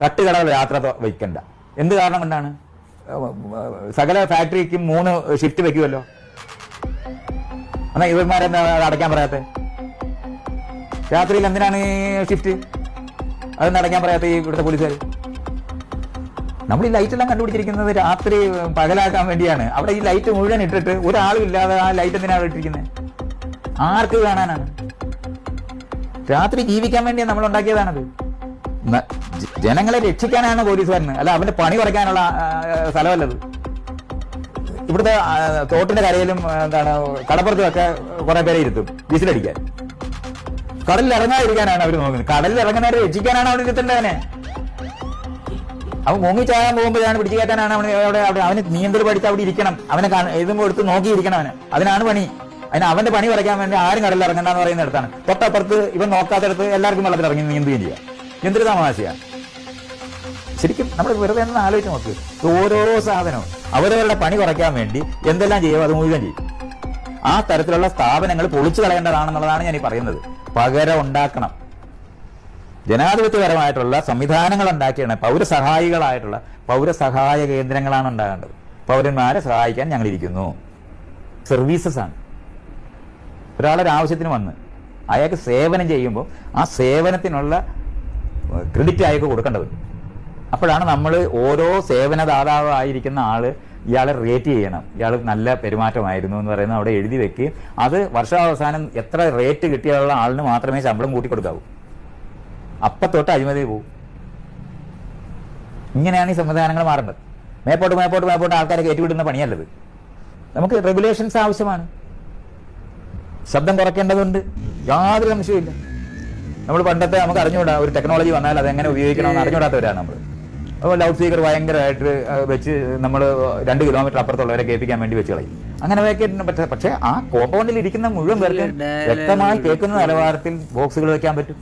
തട്ടുകടകൾ യാത്ര വയ്ക്കണ്ട. എന്ത് കാരണം കൊണ്ടാണ്? സകല ഫാക്ടറിക്കും 3 ഷിഫ്റ്റ് വെക്കുമല്ലോ. എന്നാൽ ഇവന്മാരെന്താ അടയ്ക്കാൻ പറയാത്ത? രാത്രിയിൽ എന്തിനാണ് ഷിഫ്റ്റ്? അതൊന്നും അടയ്ക്കാൻ പറയാത്ത ഈ ഇവിടുത്തെ പോലീസുകാർ? നമ്മൾ ഈ ലൈറ്റെല്ലാം കണ്ടുപിടിച്ചിരിക്കുന്നത് രാത്രി പകലാക്കാൻ വേണ്ടിയാണ്. അവിടെ ഈ ലൈറ്റ് മുഴുവൻ ഇട്ടിട്ട് ഒരാളും ഇല്ലാതെ ആ ലൈറ്റ് എന്തിനാണ് ഇട്ടിരിക്കുന്നത്? ആർക്ക് കാണാനാണ്? രാത്രി ജീവിക്കാൻ വേണ്ടിയാണ് നമ്മൾ ഉണ്ടാക്കിയതാണത്. ജനങ്ങളെ രക്ഷിക്കാനാണ് പോലീസുകാരന്, അല്ല അവന്റെ പണി കുറയ്ക്കാനുള്ള സ്ഥലമല്ലത്. ഇവിടുത്തെ തോട്ടിന്റെ കരയിലും കടപ്പുറത്തുമൊക്കെ കുറെ പേരെ ഇരുത്തും വിസിലടിക്കാൻ. കടലിൽ ഇറങ്ങാതിരിക്കാനാണ് അവർ നോക്കുന്നത്. കടലിൽ ഇറങ്ങുന്നവരെ രക്ഷിക്കാനാണ് അവിടെ ഇരുത്തേണ്ടവനെ. അവൻ മുങ്ങിച്ചാകാൻ പോകുമ്പോഴാണ് പിടിച്ചു കയറ്റാനാണ് അവന് നീന്തൽ പഠിച്ച് അവിടെ ഇരിക്കണം. അവനെ എഴുതുമ്പോൾ എടുത്ത് നോക്കിയിരിക്കണം അവന്. അതിനാണ് പണി. അതിന് അവന്റെ പണി കുറയ്ക്കാൻ വേണ്ടി ആരും കടലിൽ ഇറങ്ങണ്ടെന്ന് പറയുന്നിടത്താണ്. തൊട്ടപ്പുറത്ത് ഇവൻ നോക്കാത്തടത്ത് എല്ലാവർക്കും വെള്ളത്തിൽ ഇറങ്ങി നീന്തുകയും ചെയ്യാം. എന്തൊരു തമാശയാണ് ശരിക്കും. നമ്മൾ വെറുതെ ഒന്ന് ആലോചിച്ച് നോക്ക്. ഓരോ സാധനവും അവരവരുടെ പണി കുറയ്ക്കാൻ വേണ്ടി എന്തെല്ലാം ചെയ്യുമോ അത് മുഴുവൻ ചെയ്യും. ആ തരത്തിലുള്ള സ്ഥാപനങ്ങൾ പൊളിച്ചു കളയേണ്ടതാണെന്നുള്ളതാണ് ഞാൻ ഈ പറയുന്നത്. പകരം ഉണ്ടാക്കണം. ജനാധിപത്യപരമായിട്ടുള്ള സംവിധാനങ്ങൾ ഉണ്ടാക്കിയാണ്. പൗരസഹായികളായിട്ടുള്ള പൗരസഹായ കേന്ദ്രങ്ങളാണ് ഉണ്ടാകേണ്ടത്. പൗരന്മാരെ സഹായിക്കാൻ ഞങ്ങളിരിക്കുന്നു. സർവീസസ് ആണ്. ഒരാളൊരു ആവശ്യത്തിന് വന്ന് അയാൾക്ക് സേവനം ചെയ്യുമ്പോൾ ആ സേവനത്തിനുള്ള ക്രെഡിറ്റ് അയാൾക്ക് കൊടുക്കേണ്ടത്. അപ്പോഴാണ് നമ്മൾ ഓരോ സേവനദാതാവായിരിക്കുന്ന ആള് ഇയാളെ റേറ്റ് ചെയ്യണം. ഇയാൾ നല്ല പെരുമാറ്റമായിരുന്നു എന്ന് പറയുന്നത് അവിടെ എഴുതി വെക്കുകയും അത് വർഷാവസാനം എത്ര റേറ്റ് കിട്ടിയുള്ള ആളിന് മാത്രമേ ശമ്പളം കൂട്ടി കൊടുക്കാവൂ. അപ്പം തൊട്ട് അഴിമതി പോകും. ഇങ്ങനെയാണ് ഈ സംവിധാനങ്ങൾ മാറേണ്ടത്. മേപ്പോട്ട് ആൾക്കാരെ കയറ്റിവിടുന്ന പണിയല്ലത്. നമുക്ക് റെഗുലേഷൻസ് ആവശ്യമാണ്. ശബ്ദം കുറയ്ക്കേണ്ടതുണ്ട്. യാതൊരു സംശയമില്ല. നമ്മൾ പണ്ടത്തെ നമുക്ക് അറിഞ്ഞുകൂടാ. ഒരു ടെക്നോളജി വന്നാൽ അതെങ്ങനെ ഉപയോഗിക്കണമെന്ന് അറിഞ്ഞുകൂടാത്തവരാണ് നമ്മൾ. അപ്പോൾ ലൗഡ് സ്പീക്കർ ഭയങ്കരമായിട്ട് വെച്ച് നമ്മൾ 2 കിലോമീറ്റർ അപ്പുറത്തുള്ളവരെ കേൾപ്പിക്കാൻ വേണ്ടി വെച്ച് കളയും. അങ്ങനെ വെക്കാൻ പക്ഷേ ആ കോമ്പൗണ്ടിൽ ഇരിക്കുന്ന മുഴുവൻ പേർക്ക് വ്യക്തമായി കേൾക്കുന്ന നിലവാരത്തിൽ ബോക്സുകൾ വെക്കാൻ പറ്റും.